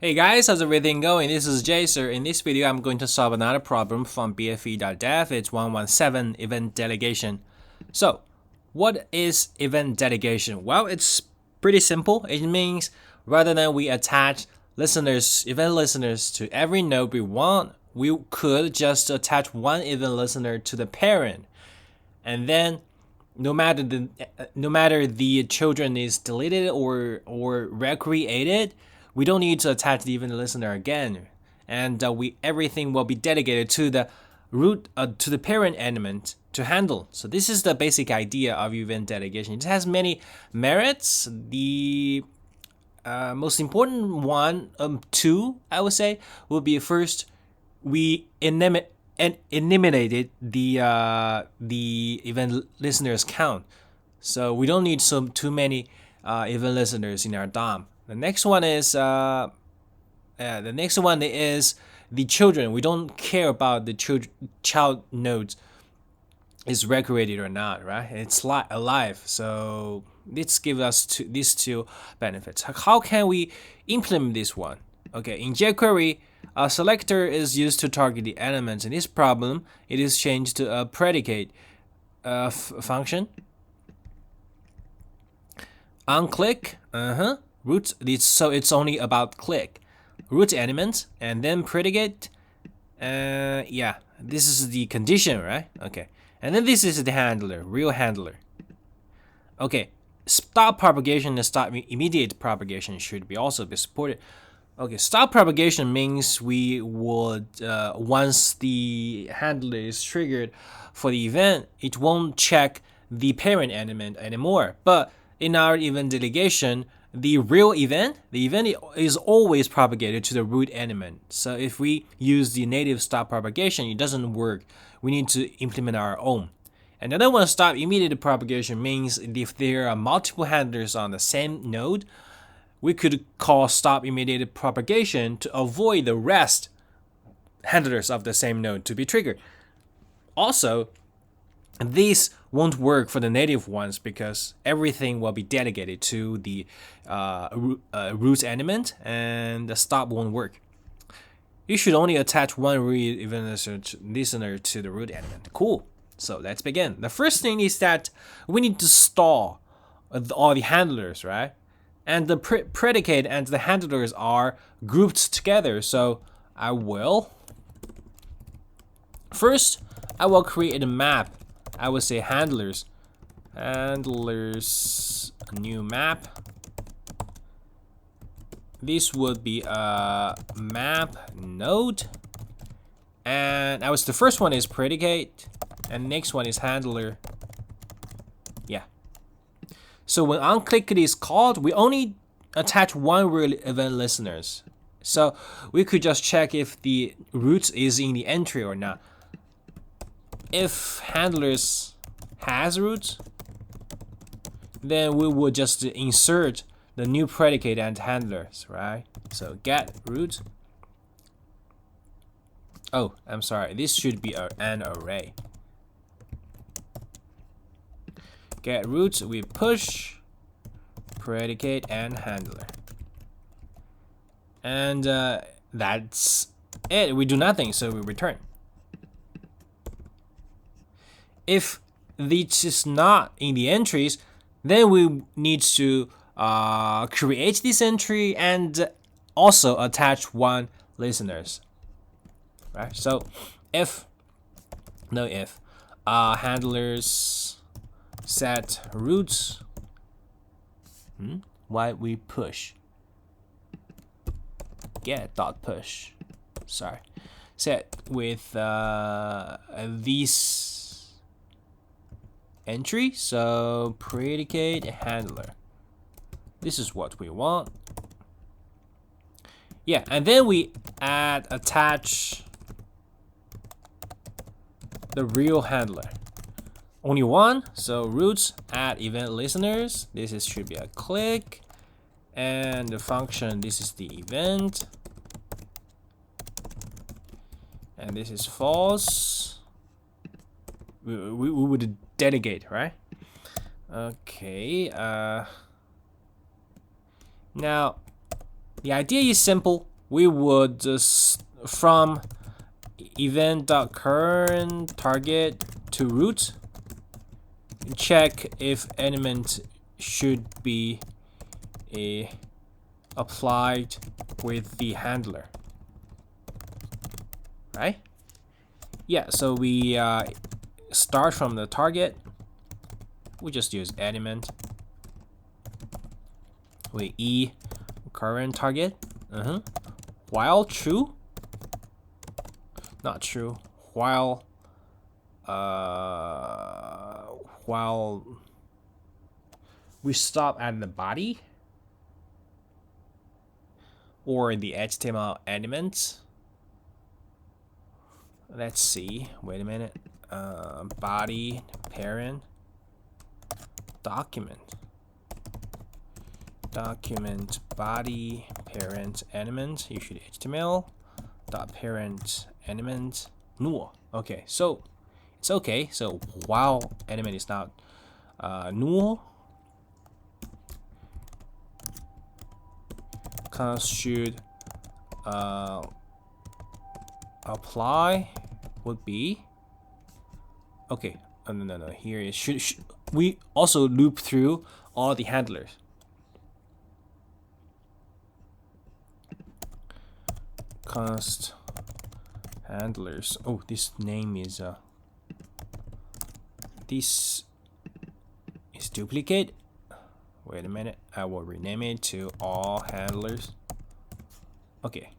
Hey guys, how's everything going? This is JSer. In this video, I'm going to solve another problem from BFE.dev. It's 117 event delegation. So, what is event delegation? Well, it's pretty simple. It means rather than we attach event listeners to every node we want, we could just attach one event listener to the parent, and then no matter the children is deleted or recreated, we don't need to attach the event listener again, and everything will be delegated to the root to the parent element to handle. So this is the basic idea of event delegation. It has many merits. The most important one, two, I would say, will be first, we eliminated the event listeners count, so we don't need too many event listeners in our DOM. The next one is the children. We don't care about the child nodes is recreated or not, right? It's alive. So this gives us these two benefits. How can we implement this one? Okay, in jQuery, a selector is used to target the elements. In this problem, it is changed to a predicate function. On click, root. So it's only about click, root element, and then predicate. Yeah, this is the condition, right? Okay, and then this is the handler, real handler. Okay, stop propagation and stop immediate propagation should be also be supported. Okay, stop propagation means we would, once the handler is triggered for the event, it won't check the parent element anymore. But in our event delegation, the event is always propagated to the root element. So if we use the native stop propagation, it doesn't work. We need to implement our own. Another one, stop immediate propagation, means if there are multiple handlers on the same node, we could call stop immediate propagation to avoid the rest handlers of the same node to be triggered. Also, these won't work for the native ones because everything will be delegated to the root element, and the stop won't work. You should only attach one read event listener to the root element. Cool. So let's begin. The first thing is that we need to stall all the handlers, right? And the predicate and the handlers are grouped together. So I will create a map. I would say handlers new map. This would be a map node, and the first one is predicate, and next one is handler. Yeah. So when onClick is called, we only attach one real event listeners. So we could just check if the root is in the entry or not. If handlers has root, then we would just insert the new predicate and handlers, right? So get root. Oh, I'm sorry. This should be an array. Get root, we push predicate and handler, and that's it. We do nothing, so we return. If this is not in the entries, then we need to create this entry and also attach one listeners, right? So handlers set roots. Why we push get dot push, sorry, set with this entry. So predicate handler, this is what we want. Yeah, and then we attach the real handler, only one. So roots add event listeners. This should be a click, and the function, this is the event, and this is false. We would delegate, right? Okay. Now The idea is simple. we would just from event.current target to root check if element should be applied with the handler, right? Yeah, so we start from the target. We just use element with current target. While true, not true. While we stop at the body or the HTML element. Let's see. Wait a minute. Body parent document body parent element issued HTML dot parent element null. Okay, so it's okay. So while element is not null, const should apply would be okay. No. Here it should we also loop through all the handlers. Const handlers. Oh, this name is this is duplicate. Wait a minute. I will rename it to all handlers. Okay.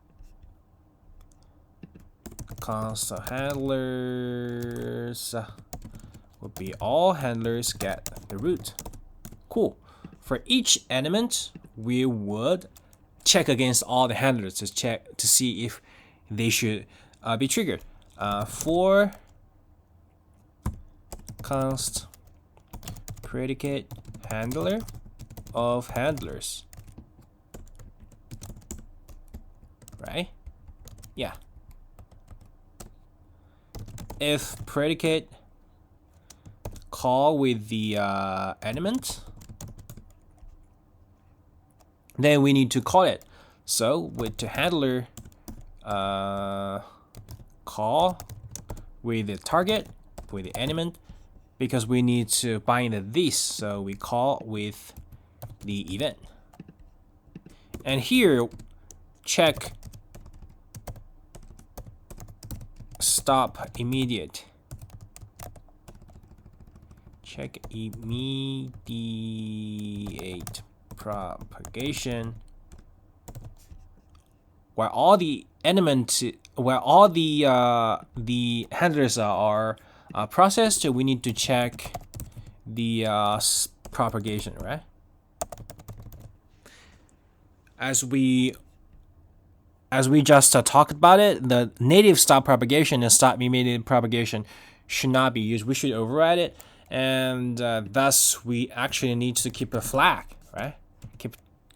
Const handlers would be all handlers get the root. Cool. For each element, we would check against all the handlers to check to see if they should be triggered. For const predicate handler of handlers, right? Yeah. If predicate call with the element, then we need to call it. So with the handler call with the target with the element, because we need to bind this, so we call with the event. And here check stop immediate. Check immediate propagation where all the elements, where all the handlers are processed. We need to check the propagation, right? As we just talked about it, the native stop propagation and stop immediate propagation should not be used. We should override it, and thus we actually need to keep a flag, right?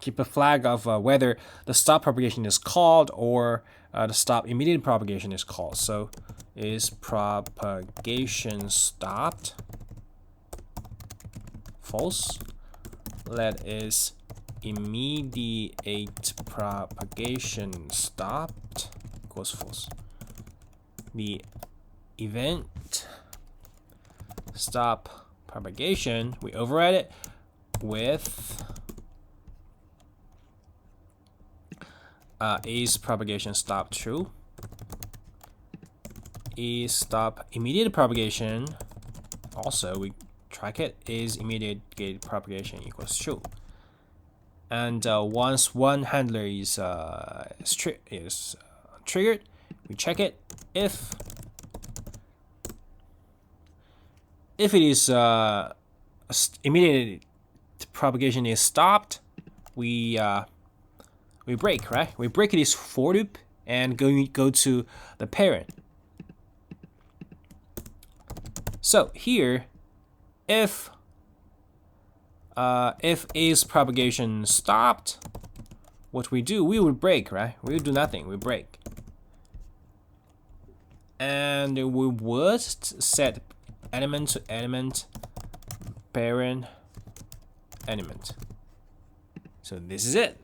Keep a flag of whether the stop propagation is called or the stop immediate propagation is called. So is propagation stopped false? Let is immediate propagation stopped equals false. The event stop propagation, we override it with is propagation stop true. Is stop immediate propagation, also we track it, is immediate gate propagation equals true. And once one handler is triggered, we check it. If it is immediate propagation is stopped, we break, right? We break this for loop and go to the parent. So here, if is propagation stopped, what we do, we would break, right? We would do nothing, we break. And we would set element to element, parent element. So this is it.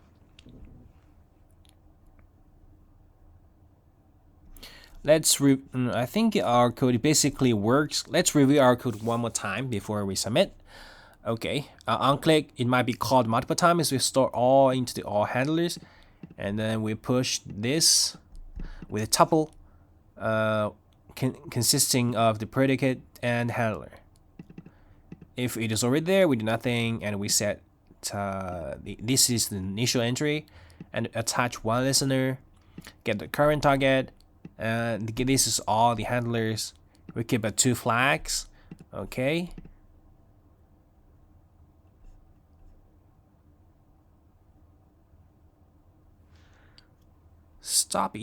I think our code basically works. Let's review our code one more time before we submit. Okay, on click, it might be called multiple times. We store all into the all handlers, and then we push this with a tuple consisting of the predicate and handler. If it is already there, we do nothing, and we set this is the initial entry, and attach one listener, get the current target, and this is all the handlers. We keep 2 flags. Okay. Stop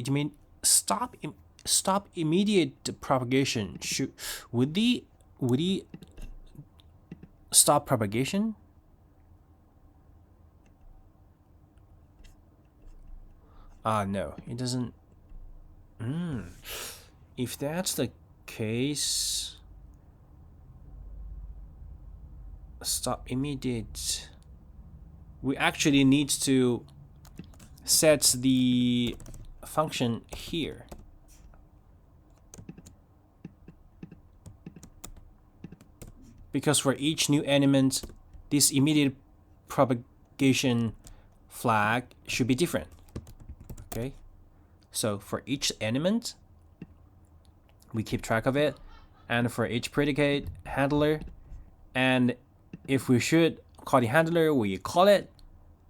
immediate propagation. Would he stop propagation? No, it doesn't. If that's the case, stop immediate. We actually need to set the function here. Because for each new element, this immediate propagation flag should be different. Okay, so for each element, we keep track of it, and for each predicate handler, and if we should call the handler, we call it,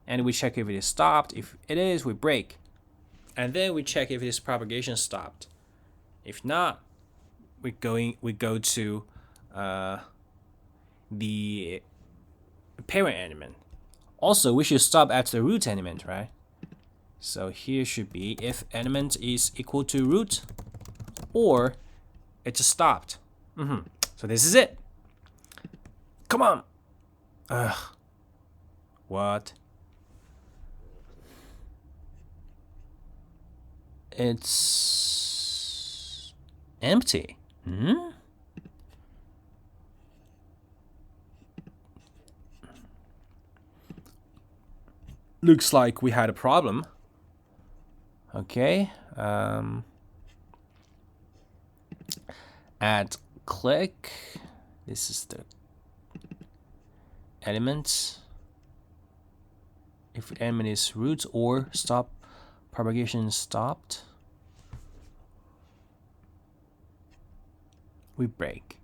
and we check if it is stopped. If it is, we break, and then we check if this propagation stopped. If not, we go to the parent element. Also, we should stop at the root element, right? So here should be if element is equal to root, or it's stopped. So this is it. Come on. What? It's empty. Looks like we had a problem. Okay. Add click. This is the element. If element is root or stop propagation stopped, we break.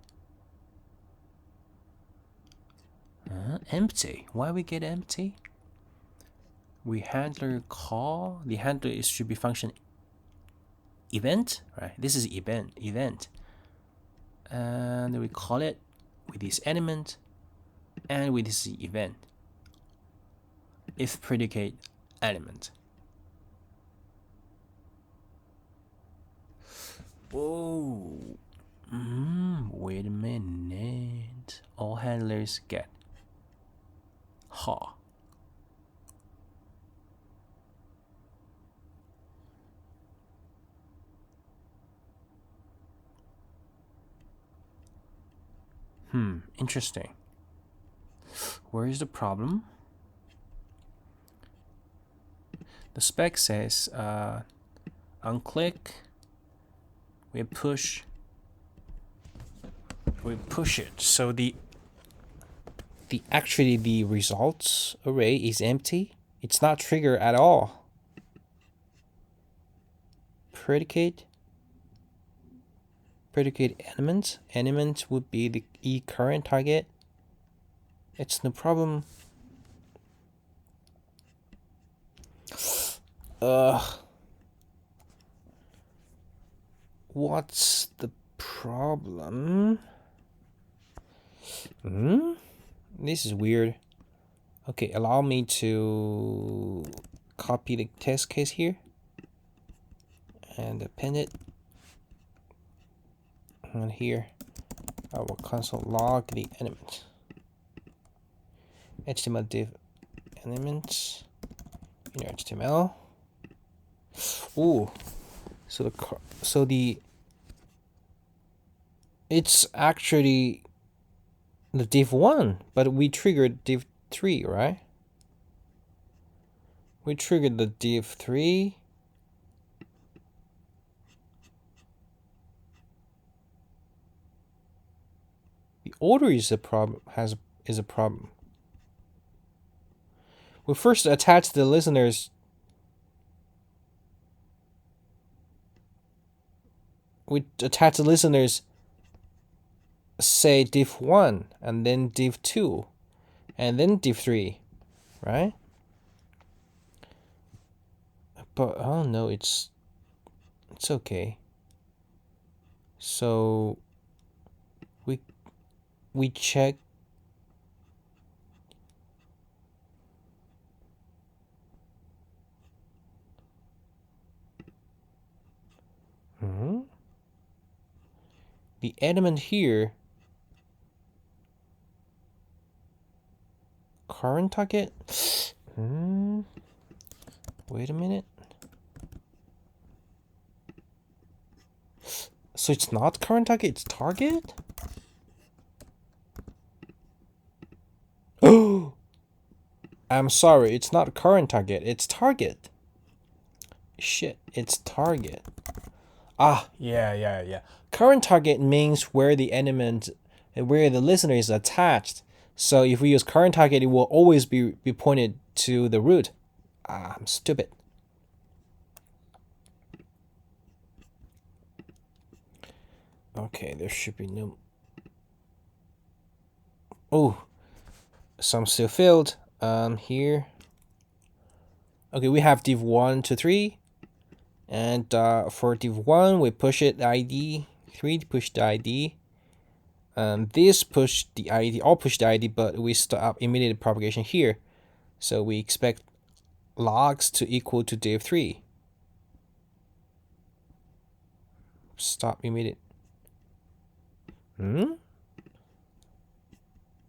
Empty. Why we get empty? We handler call. The handler should be function event, right? This is event, and we call it with this element and with this event. If predicate element. Oh, wait a minute. All handlers get ha. Interesting. Where is the problem? The spec says on click we push it, so the actually the results array is empty. It's not triggered at all. Predicate element would be the current target. It's no problem. What's the problem? This is weird. Okay, allow me to copy the test case here and append it. And here I will console log the element. HTML div elements in HTML. Ooh, so it's actually the div 1, but we triggered div 3, right? We triggered the div 3. order is a problem. Is a problem. We first attach the listeners. We attach the listeners, say div1, and then div2, and then div3, right? But oh no, it's okay. So we check. The element here, current target. Wait a minute. So it's not current target, it's target? Oh, I'm sorry, it's not current target, it's target. Shit, it's target. Ah, yeah. Current target means where the element, where the listener is attached. So if we use current target, it will always be pointed to the root. Ah, I'm stupid. Okay, there should be no. Oh, some still failed. Here. Okay, we have div 1 to 3. And for div 1, we push it ID. 3 to push the ID. This push the ID, all push the ID, but we stop immediate propagation here. So we expect logs to equal to div 3. Stop immediate.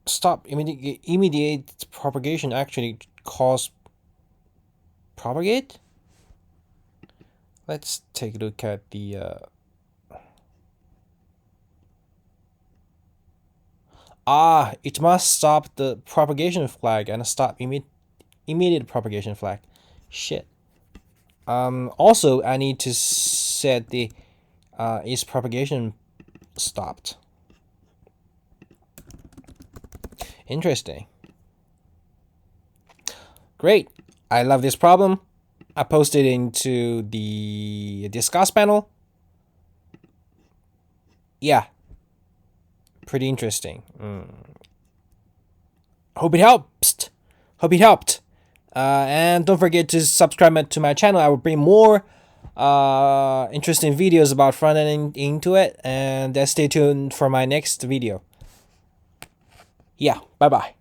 Stop immediate propagation actually cause propagate? Let's take a look at the it must stop the propagation flag and stop immediate propagation flag. Shit. Also I need to set the is propagation stopped. Interesting. Great. I love this problem. I posted into the discuss panel. Yeah. Pretty interesting. Hope it helps. Hope it helped. And don't forget to subscribe to my channel. I will bring more interesting videos about front-end into it. And stay tuned for my next video. Yeah, bye-bye.